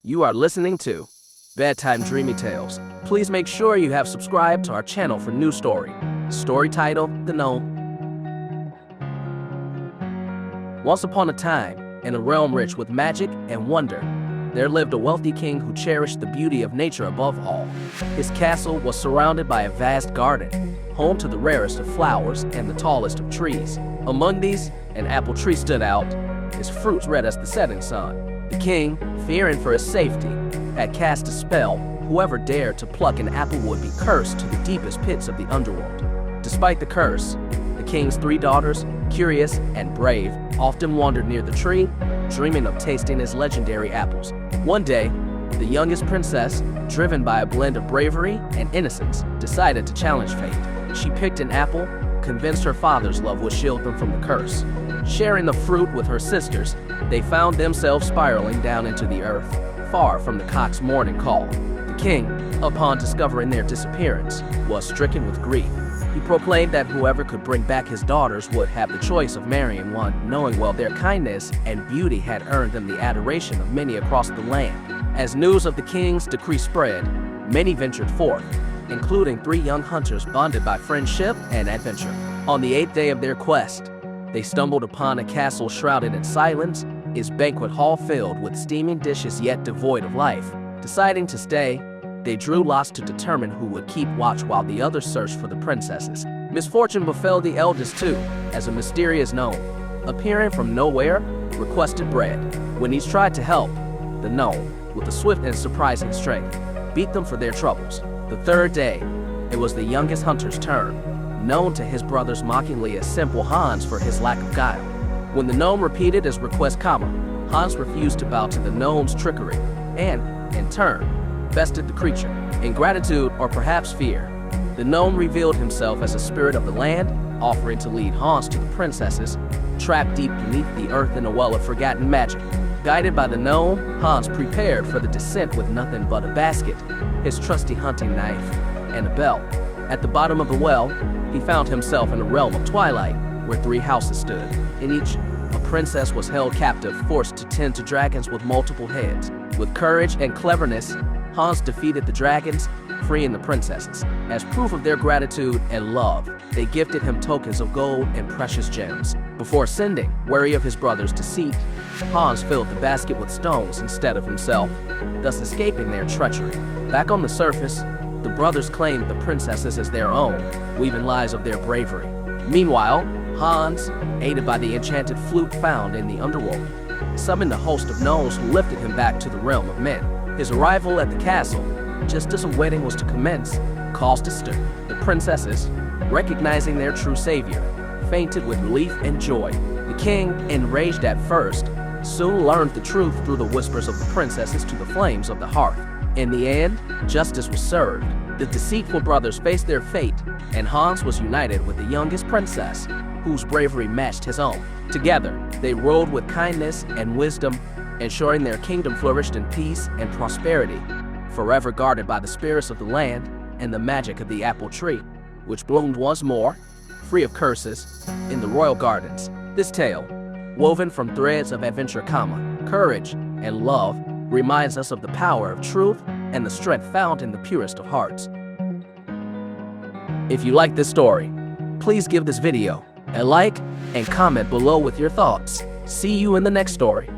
You are listening to Bedtime Dreamy Tales. Please make sure you have subscribed to our channel for new story. Story title, The Gnome. Once upon a time, in a realm rich with magic and wonder, there lived a wealthy king who cherished the beauty of nature above all. His castle was surrounded by a vast garden, home to the rarest of flowers and the tallest of trees. Among these, an apple tree stood out, its fruits red as the setting sun. The king, fearing for his safety, had cast a spell. Whoever dared to pluck an apple would be cursed to the deepest pits of the underworld. Despite the curse, the king's 3 daughters, curious and brave, often wandered near the tree, dreaming of tasting his legendary apples. One day, the youngest princess, driven by a blend of bravery and innocence, decided to challenge fate. She picked an apple, convinced her father's love would shield them from the curse. Sharing the fruit with her sisters, they found themselves spiraling down into the earth, far from the cock's morning call. The king, upon discovering their disappearance, was stricken with grief. He proclaimed that whoever could bring back his daughters would have the choice of marrying one, knowing well their kindness and beauty had earned them the adoration of many across the land. As news of the king's decree spread, many ventured forth, including 3 young hunters bonded by friendship and adventure. On the 8th day of their quest, they stumbled upon a castle shrouded in silence, its banquet hall filled with steaming dishes yet devoid of life. Deciding to stay, they drew lots to determine who would keep watch while the others searched for the princesses. Misfortune befell the eldest too, as a mysterious gnome, appearing from nowhere, requested bread. When he tried to help, the gnome, with a swift and surprising strength, beat them for their troubles. The 3rd day, it was the youngest hunter's turn, known to his brothers mockingly as simple Hans for his lack of guile. When the gnome repeated his request, Hans refused to bow to the gnome's trickery and, in turn, bested the creature. In gratitude or perhaps fear, the gnome revealed himself as a spirit of the land, offering to lead Hans to the princesses, trapped deep beneath the earth in a well of forgotten magic. Guided by the gnome, Hans prepared for the descent with nothing but a basket, his trusty hunting knife, and a bell. At the bottom of the well, he found himself in a realm of twilight, where 3 houses stood. In each, a princess was held captive, forced to tend to dragons with multiple heads. With courage and cleverness, Hans defeated the dragons, freeing the princesses. As proof of their gratitude and love, they gifted him tokens of gold and precious gems. Before ascending, wary of his brother's deceit, Hans filled the basket with stones instead of himself, thus escaping their treachery. Back on the surface, the brothers claimed the princesses as their own, weaving lies of their bravery. Meanwhile, Hans, aided by the enchanted flute found in the underworld, summoned a host of gnomes who lifted him back to the realm of men. His arrival at the castle, just as a wedding was to commence, caused a stir. The princesses, recognizing their true savior, fainted with relief and joy. The king, enraged at first, soon learned the truth through the whispers of the princesses to the flames of the hearth. In the end, justice was served. The deceitful brothers faced their fate, and Hans was united with the youngest princess, whose bravery matched his own. Together, they ruled with kindness and wisdom, ensuring their kingdom flourished in peace and prosperity, forever guarded by the spirits of the land and the magic of the apple tree, which bloomed once more, free of curses, in the royal gardens. This tale, woven from threads of adventure, courage, and love, reminds us of the power of truth and the strength found in the purest of hearts. If you like this story, please give this video a like and comment below with your thoughts. See you in the next story.